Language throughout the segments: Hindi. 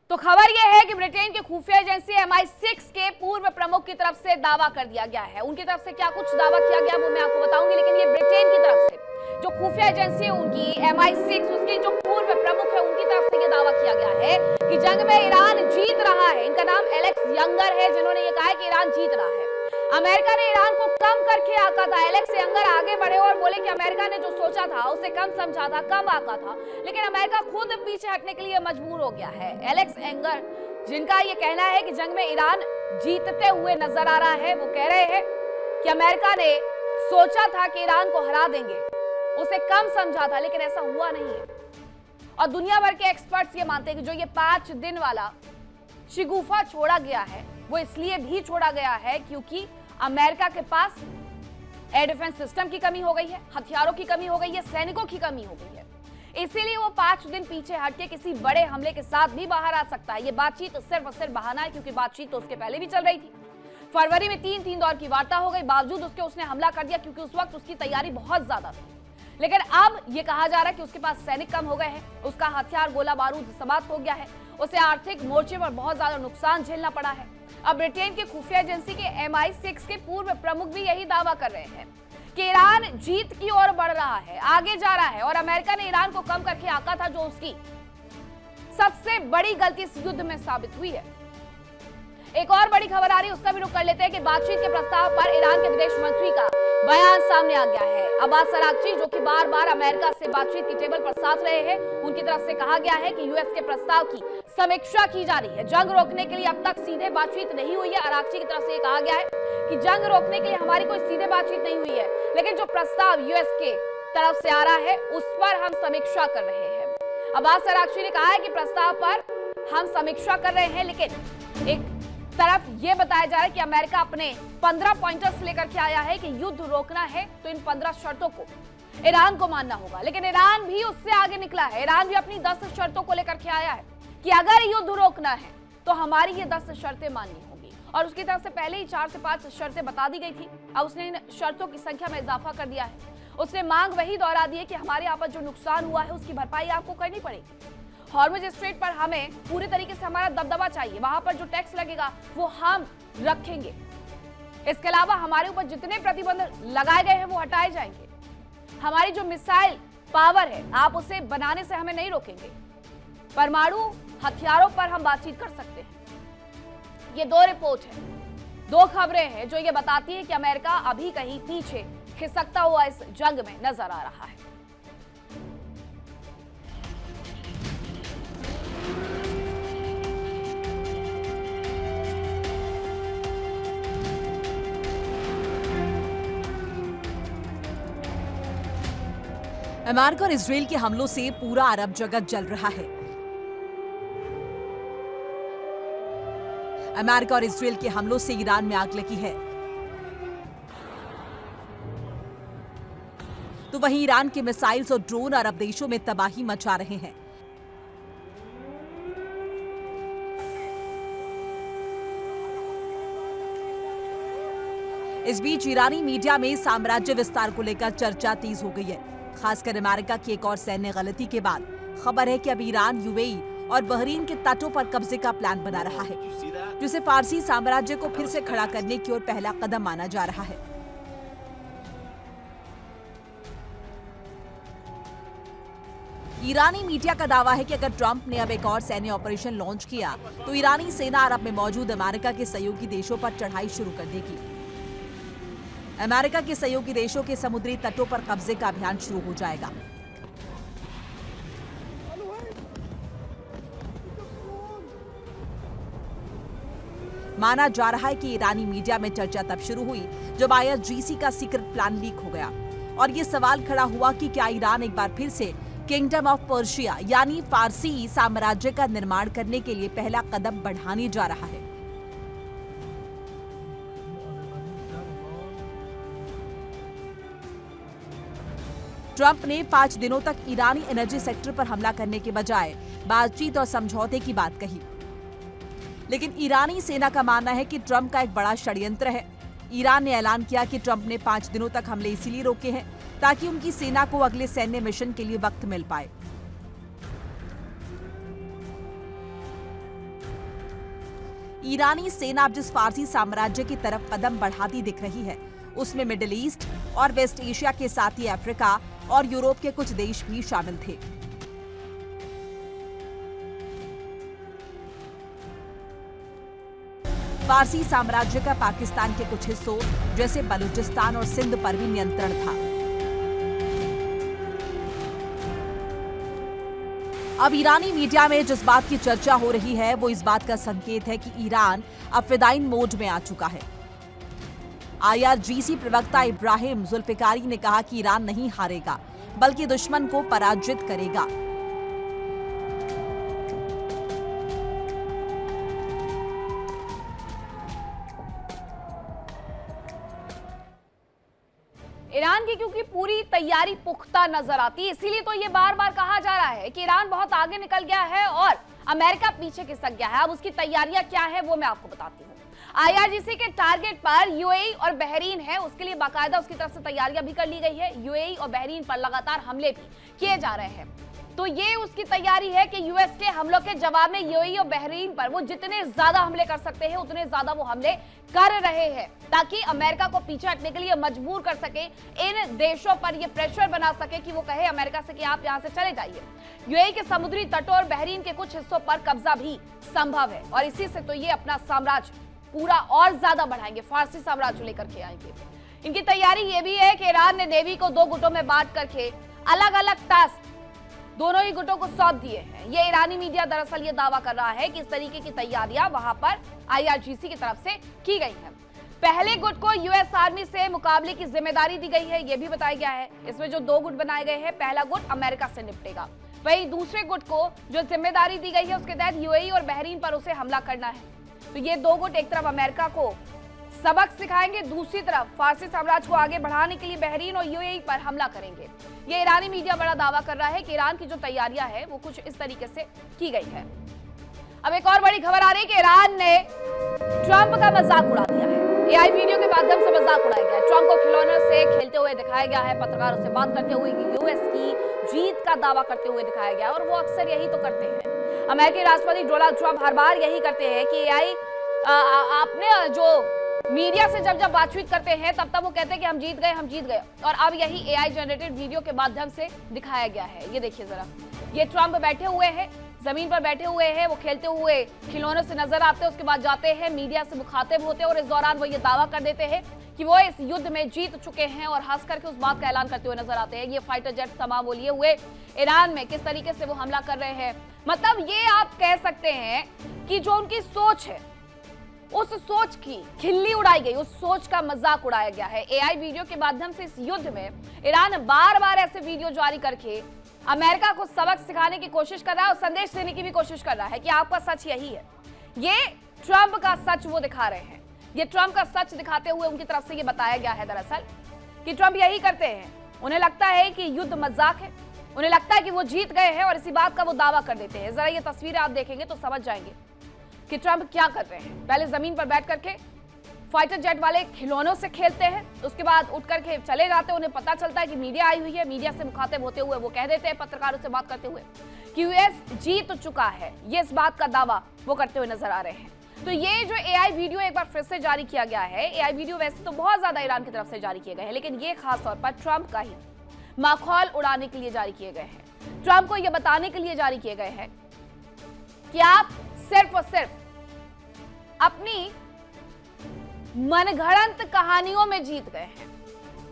तो खबर यह है कि ब्रिटेन की खुफिया एजेंसी MI6 के पूर्व प्रमुख की तरफ से दावा कर दिया गया है। उनकी तरफ से क्या कुछ दावा किया गया वो मैं आपको बताऊंगी, लेकिन ये ब्रिटेन की तरफ से जो खुफिया एजेंसी है उनकी MI6, उसके जो पूर्व प्रमुख है उनकी तरफ से ये दावा किया गया है कि जंग में ईरान जीत रहा है। इनका नाम एलेक्स यंगर है, जिन्होंने ये कहा है कि ईरान जीत रहा है। अमेरिका ने ईरान को कम करके आका था। एलेक्स यंगर आगे बढ़े और बोले कि अमेरिका ने जो सोचा था उसे कम समझा था, कम आका था, लेकिन अमेरिका खुद पीछे हटने के लिए मजबूर हो गया है। एलेक्स यंगर, जिनका ये कहना है कि जंग में ईरान जीतते हुए नजर आ रहा है, वो कह रहे हैं कि अमेरिका ने सोचा था कि ईरान को हरा देंगे, उसे कम समझा था, लेकिन ऐसा हुआ नहीं है। और दुनिया भर के एक्सपर्ट्स ये मानते हैं कि जो ये 5 दिन वाला शिगुफा छोड़ा गया है वो इसलिए भी छोड़ा गया है क्योंकि अमेरिका के पास एयर डिफेंस सिस्टम की कमी हो गई है, हथियारों की कमी हो गई है, सैनिकों की कमी हो गई है। इसीलिए वो 5 दिन पीछे हटके किसी बड़े हमले के साथ भी बाहर आ सकता है। ये बातचीत सिर्फ और सिर्फ बहाना है, क्योंकि बातचीत तो उसके पहले भी चल रही थी। फरवरी में 3 दौर की वार्ता हो गई, बावजूद उसके उसने हमला कर दिया क्योंकि उस वक्त उसकी तैयारी बहुत ज्यादा थी। लेकिन अब ये कहा जा रहा है कि उसके पास सैनिक कम हो गए हैं, उसका हथियार गोला बारूद समाप्त हो गया है, उसे आर्थिक मोर्चे पर बहुत ज्यादा नुकसान झेलना पड़ा है। अब ब्रिटेन की खुफिया एजेंसी के MI6 के पूर्व प्रमुख भी यही दावा कर रहे हैं कि ईरान जीत की ओर बढ़ रहा है, आगे जा रहा है, और अमेरिका ने ईरान को कम करके आका था, जो उसकी सबसे बड़ी गलती इस युद्ध में साबित हुई है। एक और बड़ी खबर आ रही है, उसका भी रुख कर लेते हैं कि बातचीत के प्रस्ताव पर ईरान के विदेश मंत्री का बयान सामने आ गया है। अब्बास अरागची, जो कि बार बार अमेरिका से बातचीत की टेबल पर साथ रहे हैं, उनकी तरफ से कहा गया है कि यूएस के प्रस्ताव की समीक्षा की जा रही है। जंग रोकने के लिए अब तक सीधे बातचीत नहीं हुई है। अरागची की तरफ से कहा गया है कि जंग रोकने के लिए हमारी कोई सीधे बातचीत नहीं हुई है, लेकिन जो प्रस्ताव यूएस के तरफ से आ रहा है उस पर हम समीक्षा कर रहे हैं। अब्बास अरागची ने कहा है कि प्रस्ताव पर हम समीक्षा कर रहे हैं, लेकिन एक तरफ यह बताया जा रहा है कि अमेरिका अपने 15 पॉइंटर्स लेकर के आया है कि युद्ध रोकना है तो इन 15 शर्तों को ईरान को मानना होगा। लेकिन ईरान भी उससे आगे निकला है। ईरान भी अपनी 10 शर्तों को लेकर के आया है कि अगर युद्ध रोकना है तो हमारी ये 10 शर्तें माननी होगी, और उसकी तरफ से पहले ही 4 से 5 शर्तें बता दी गई थी। अब उसने इन शर्तों की संख्या में इजाफा कर दिया है। उसने मांग वही दोहरा दी है कि हमारे यहाँ पर जो नुकसान हुआ है उसकी भरपाई आपको करनी पड़ेगी। हॉर्मुज स्ट्रेट पर हमें पूरे तरीके से हमारा दबदबा चाहिए, वहां पर जो टैक्स लगेगा वो हम रखेंगे। इसके अलावा हमारे ऊपर जितने प्रतिबंध लगाए गए हैं वो हटाए जाएंगे। हमारी जो मिसाइल पावर है आप उसे बनाने से हमें नहीं रोकेंगे। परमाणु हथियारों पर हम बातचीत कर सकते हैं। ये 2 रिपोर्ट है, 2 खबरें हैं जो ये बताती है कि अमेरिका अभी कहीं पीछे खिसकता हुआ इस जंग में नजर आ रहा है। अमेरिका और इजराइल के हमलों से पूरा अरब जगत जल रहा है। अमेरिका और इजराइल के हमलों से ईरान में आग लगी है, तो वहीं ईरान के मिसाइल्स और ड्रोन अरब देशों में तबाही मचा रहे हैं। इस बीच ईरानी मीडिया में साम्राज्य विस्तार को लेकर चर्चा तेज हो गई है। खासकर अमेरिका की एक और सैन्य गलती के बाद खबर है कि अब ईरान यूएई और बहरीन के तटों पर कब्जे का प्लान बना रहा है, जिसे फारसी साम्राज्य को फिर से खड़ा करने की ओर पहला कदम माना जा रहा है। ईरानी मीडिया का दावा है कि अगर ट्रंप ने अब एक और सैन्य ऑपरेशन लॉन्च किया तो ईरानी सेना अरब में मौजूद अमेरिका के सहयोगी देशों पर चढ़ाई शुरू कर देगी। अमेरिका के सहयोगी देशों के समुद्री तटों पर कब्जे का अभियान शुरू हो जाएगा। माना जा रहा है कि ईरानी मीडिया में चर्चा तब शुरू हुई जब IRGC का सीक्रेट प्लान लीक हो गया और ये सवाल खड़ा हुआ कि क्या ईरान एक बार फिर से किंगडम ऑफ पर्शिया यानी फारसी साम्राज्य का निर्माण करने के लिए पहला कदम बढ़ाने जा रहा है। ट्रंप ने 5 दिनों तक ईरानी एनर्जी सेक्टर पर हमला करने के बजाय बातचीत और समझौते की बात कही, लेकिन ईरानी सेना का मानना है कि ट्रंप का एक बड़ा षड्यंत्र है। ईरान ने ऐलान किया कि ट्रंप ने 5 दिनों तक हमले इसीलिए रोके हैं ताकि उनकी सेना को अगले सैन्य मिशन के लिए वक्त मिल पाए। ईरानी सेना अब जिस फारसी साम्राज्य की तरफ कदम बढ़ाती दिख रही है, उसमें मिडिल ईस्ट और वेस्ट एशिया के साथ ही अफ्रीका और यूरोप के कुछ देश भी शामिल थे। फारसी साम्राज्य का पाकिस्तान के कुछ हिस्सों जैसे बलूचिस्तान और सिंध पर भी नियंत्रण था। अब ईरानी मीडिया में जिस बात की चर्चा हो रही है वो इस बात का संकेत है कि ईरान अब फिदाइन मोड में आ चुका है। IRGC प्रवक्ता इब्राहिम जुल्फिकारी ने कहा कि ईरान नहीं हारेगा बल्कि दुश्मन को पराजित करेगा। ईरान की क्योंकि पूरी तैयारी पुख्ता नजर आती है, इसीलिए तो ये बार बार कहा जा रहा है कि ईरान बहुत आगे निकल गया है और अमेरिका पीछे खिसक गया है। अब उसकी तैयारियां क्या है वो मैं आपको बताती हूँ। IRGC के टारगेट पर UAE और बहरीन है, उसके लिए बाकायदा उसकी तरफ से तैयारियां भी कर ली गई है। UAE और बहरीन पर लगातार हमले भी किए जा रहे हैं। तो ये उसकी तैयारी है कि यूएस के हमलों के जवाब में UAE और बहरीन पर वो जितने ज्यादा हमले कर सकते हैं उतने ज्यादा वो हमले कर रहे हैं, ताकि अमेरिका को पीछे हटने के लिए मजबूर कर सके, इन देशों पर ये प्रेशर बना सके कि वो कहे अमेरिका से कि आप यहां से चले जाइए। UAE के समुद्री तटों और बहरीन के कुछ हिस्सों पर कब्जा भी संभव है और इसी से तो ये अपना साम्राज्य पूरा और ज्यादा बढ़ाएंगे, फारसी साम्राज्य लेकर के आएंगे। इनकी तैयारी ये भी है कि ईरान ने नेवी को 2 गुटों में बांट करके अलग अलग टास्क दोनों ही गुटों को सौंप दिए हैं। ये ईरानी मीडिया दरअसल ये दावा कर रहा है कि इस तरीके की तैयारियां वहां पर IRGC की तरफ से की गई हैं। पहले गुट को यूएस आर्मी से मुकाबले की जिम्मेदारी दी गई है, ये भी बताया गया है। इसमें जो 2 गुट बनाए गए हैं, पहला गुट अमेरिका से निपटेगा, वहीं दूसरे गुट को जो जिम्मेदारी दी गई है उसके तहत UAE और बहरीन पर उसे हमला करना है। तो ये 2 गुट एक तरफ अमेरिका को सबक सिखाएंगे, दूसरी तरफ फारसी साम्राज्य को आगे बढ़ाने के लिए बहरीन और UAE पर हमला करेंगे। ये ईरानी मीडिया बड़ा दावा कर रहा है कि ईरान की जो तैयारियां है वो कुछ इस तरीके से की गई है। अब एक और बड़ी खबर आ रही है कि ईरान ने ट्रंप का मजाक उड़ा दिया है। AI वीडियो के माध्यम से मजाक उड़ाया गया है। ट्रंप को खिलौनों से खेलते हुए दिखाया गया है, पत्रकारों से बात करते हुए यूएस की जीत का दावा करते हुए दिखाया गया, और वो अक्सर यही तो करते हैं। अमेरिकी राष्ट्रपति डोनाल्ड ट्रंप हर बार यही करते हैं कि AI आपने जो मीडिया से जब बातचीत करते हैं तब वो कहते हैं कि हम जीत गए, और अब यही AI जनरेटेड वीडियो के माध्यम से दिखाया गया है। ये देखिए जरा, ये ट्रंप बैठे हुए हैं, जमीन पर बैठे हुए हैं, वो खेलते हुए खिलौनों से नजर आते हैं, उसके बाद जाते हैं मीडिया से मुखातिब होते हैं और इस दौरान वो ये दावा कर देते हैं कि वो इस युद्ध में जीत चुके हैं और हंस करके उस बात का ऐलान करते हुए नजर आते हैं। ये फाइटर जेट तमाम वो लिए हुए ईरान में किस तरीके से वो हमला कर रहे हैं। मतलब ये आप कह सकते हैं कि जो उनकी सोच है उस सोच की खिल्ली उड़ाई गई, उस सोच का मजाक उड़ाया गया है। AI वीडियो के माध्यम से इस युद्ध में ईरान बार बार ऐसे वीडियो जारी करके अमेरिका को सबक सिखाने की कोशिश कर रहा है और संदेश देने की भी कोशिश कर रहा है कि आपका सच यही है। ये ट्रंप का सच वो दिखा रहे हैं। ये ट्रंप का सच दिखाते हुए उनकी तरफ से ये बताया गया है दरअसल कि ट्रंप यही करते हैं। उन्हें लगता है कि युद्ध मजाक है, उन्हें लगता है कि वो जीत गए हैं और इसी बात का वो दावा कर देते हैं। जरा ये तस्वीरें आप देखेंगे तो समझ जाएंगे कि ट्रंप क्या कर रहे हैं। पहले जमीन पर बैठ करके फाइटर जेट वाले खिलौनों से खेलते हैं, उसके बाद उठ करके चले जाते हैं। उन्हें पता चलता है कि मीडिया आई हुई है, मीडिया से मुखातिब होते हुए वो कह देते हैं पत्रकारों से बात करते हुए कि यूएस जीत चुका है। ये इस बात का दावा वो करते हुए नजर आ रहे हैं। तो ये जो AI वीडियो एक बार फिर से जारी किया गया है, AI वीडियो वैसे तो बहुत ज्यादा ईरान की तरफ से जारी किए गए हैं, लेकिन ये खास तौर पर ट्रंप का ही माखौल उड़ाने के लिए जारी किए गए हैं। ट्रंप को यह बताने के लिए जारी किए गए हैं कि आप सिर्फ और सिर्फ अपनी मनगढ़ंत कहानियों में जीत गए हैं,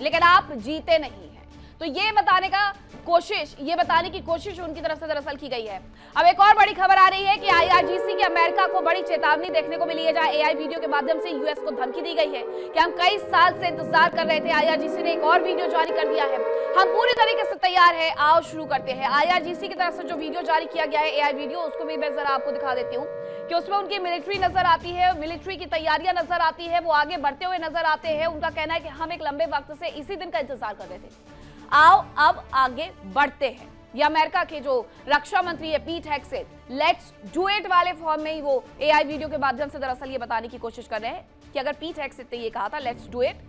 लेकिन आप जीते नहीं हैं। तो ये बताने की कोशिश उनकी तरफ से दरअसल की गई है। अब एक और बड़ी खबर आ रही है कि IRGC की अमेरिका को बड़ी चेतावनी देखने को मिली है, जहां AI वीडियो के माध्यम से यूएस को धमकी दी गई है कि हम कई साल से इंतजार कर रहे थे। IRGC ने एक और वीडियो जारी कर दिया है, हम पूरी तरीके से तैयार है, आओ शुरू करते हैं। IRGC की तरफ से जो वीडियो जारी किया गया है AI वीडियो, उसको भी मैं जरा आपको दिखा देती हूँ कि उसमें उनकी मिलिट्री नजर आती है, मिलिट्री की तैयारियां नजर आती है, वो आगे बढ़ते हुए नजर आते हैं। उनका कहना है कि हम एक लंबे वक्त से इसी दिन का इंतजार कर रहे थे, आओ अब आगे बढ़ते हैं। ये अमेरिका के जो रक्षा मंत्री है पीट हेग्सेथ, लेट्स डू इट वाले फॉर्म में ही वो AI वीडियो के माध्यम से दरअसल ये बताने की कोशिश कर रहे हैं कि अगर पीट हेग्सेथ ने ये कहा था लेट्स डू इट,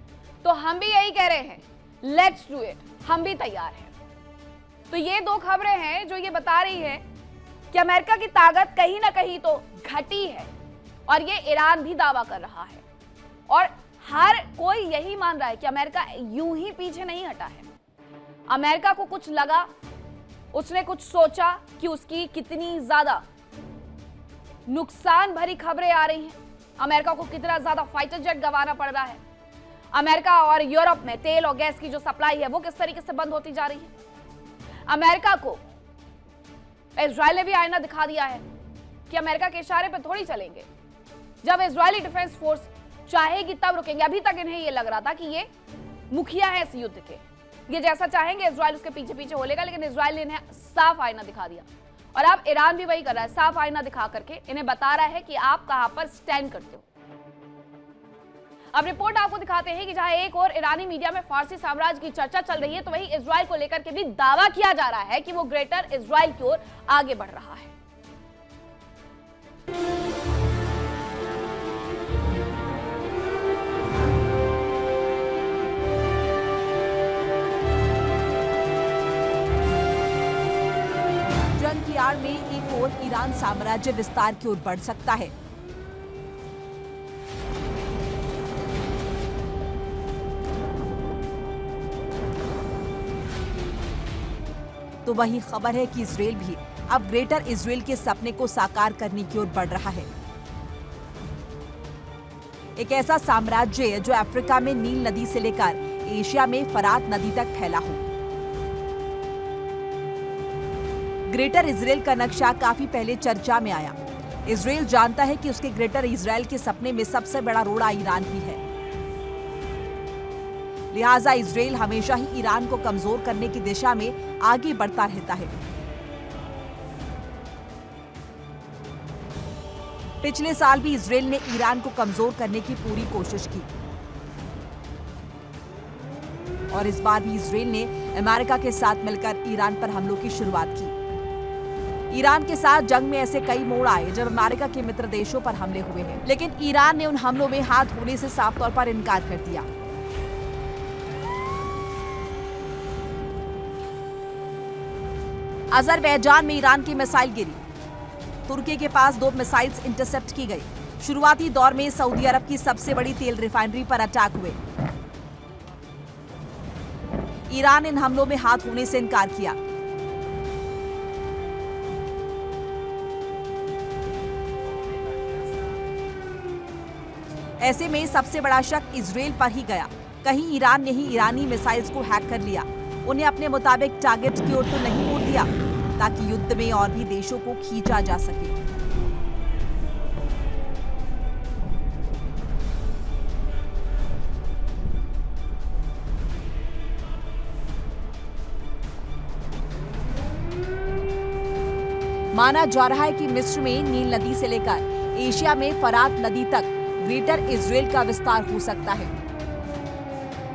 तो हम भी यही कह रहे हैं, लेट्स डू इट, हम भी तैयार हैं। तो ये 2 खबरें हैं जो ये बता रही है कि अमेरिका की ताकत कहीं ना कहीं तो घटी है, और ये ईरान भी दावा कर रहा है। और हर कोई यही मान रहा है कि अमेरिका यूं ही पीछे नहीं हटा है। अमेरिका को कुछ लगा, उसने कुछ सोचा कि उसकी कितनी ज्यादा नुकसान भरी खबरें आ रही हैं, अमेरिका को कितना ज्यादा फाइटर जेट गंवाना पड़ रहा है, अमेरिका और यूरोप में तेल और गैस की जो सप्लाई है वो किस तरीके से बंद होती जा रही है। अमेरिका को इजराइल ने भी आईना दिखा दिया है कि अमेरिका के इशारे पर थोड़ी चलेंगे। जब इजरायली डिफेंस फोर्स चाहेगी तब रुकेंगे। अभी तक इन्हें ये लग रहा था कि ये मुखिया है इस युद्ध के, ये जैसा चाहेंगे इजराइल उसके पीछे पीछे हो लेगा, लेकिन इजराइल ने इन्हें साफ आईना दिखा दिया। और अब ईरान भी वही कर रहा है, साफ आईना दिखा करके इन्हें बता रहा है कि आप कहां पर स्टैंड करते हो। अब रिपोर्ट आपको दिखाते हैं कि जहां एक और ईरानी मीडिया में फारसी साम्राज्य की चर्चा चल रही है, तो वही इजराइल को लेकर के भी दावा किया जा रहा है कि वो ग्रेटर इजराइल की ओर आगे बढ़ रहा है। जंग की आड़ में एक और ईरान साम्राज्य विस्तार की ओर बढ़ सकता है। तो वही खबर है कि इजराइल भी अब ग्रेटर इजराइल के सपने को साकार करने की ओर बढ़ रहा है। एक ऐसा साम्राज्य जो अफ्रीका में नील नदी से लेकर एशिया में फरात नदी तक फैला हो। ग्रेटर इजराइल का नक्शा काफी पहले चर्चा में आया। इजराइल जानता है कि उसके ग्रेटर इजराइल के सपने में सबसे बड़ा रोड़ा ईरान ही है। लिहाजा इजराइल हमेशा ही ईरान को कमजोर करने की दिशा में आगे बढ़ता रहता है। पिछले साल भी इजराइल ने ईरान को कमजोर करने की पूरी कोशिश की और इस बार भी इजराइल ने अमेरिका के साथ मिलकर ईरान पर हमलों की शुरुआत की। ईरान के साथ जंग में ऐसे कई मोड़ आए जब अमेरिका के मित्र देशों पर हमले हुए हैं, लेकिन ईरान ने उन हमलों में हाथ धोने से साफ तौर पर इनकार कर दिया। अजरबैजान में ईरान की मिसाइल गिरी। तुर्की के पास 2 मिसाइल्स इंटरसेप्ट की गई। शुरुआती दौर में सऊदी अरब की सबसे बड़ी तेल रिफाइनरी पर अटैक हुए। ईरान इन हमलों में हाथ होने से इनकार किया। ऐसे में सबसे बड़ा शक इजराइल पर ही गया। कहीं ईरान ने ही ईरानी मिसाइल्स को हैक कर लिया, उन्हें अपने मुताबिक टारगेट की ओर तो नहीं मोड़ दिया ताकि युद्ध में और भी देशों को खींचा जा सके। माना जा रहा है कि मिस्र में नील नदी से लेकर एशिया में फरात नदी तक ग्रेटर इजराइल का विस्तार हो सकता है।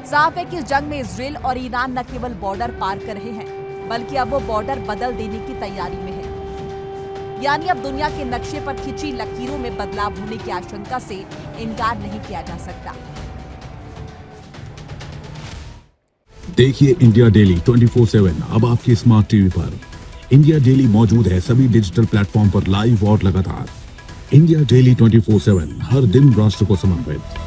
साफ है कि इस जंग में इजराइल और ईरान न केवल बॉर्डर पार कर रहे हैं, बल्कि अब वो बॉर्डर बदल देने की तैयारी में है। यानी अब दुनिया के नक्शे पर खिंची लकीरों में बदलाव होने की आशंका से इनकार नहीं किया जा सकता। देखिए इंडिया डेली 24/7 अब आपके स्मार्ट टीवी पर। इंडिया डेली मौजूद है सभी डिजिटल प्लेटफॉर्म पर लाइव और लगातार। इंडिया डेली 24/7 हर दिन राष्ट्र को समर्पित।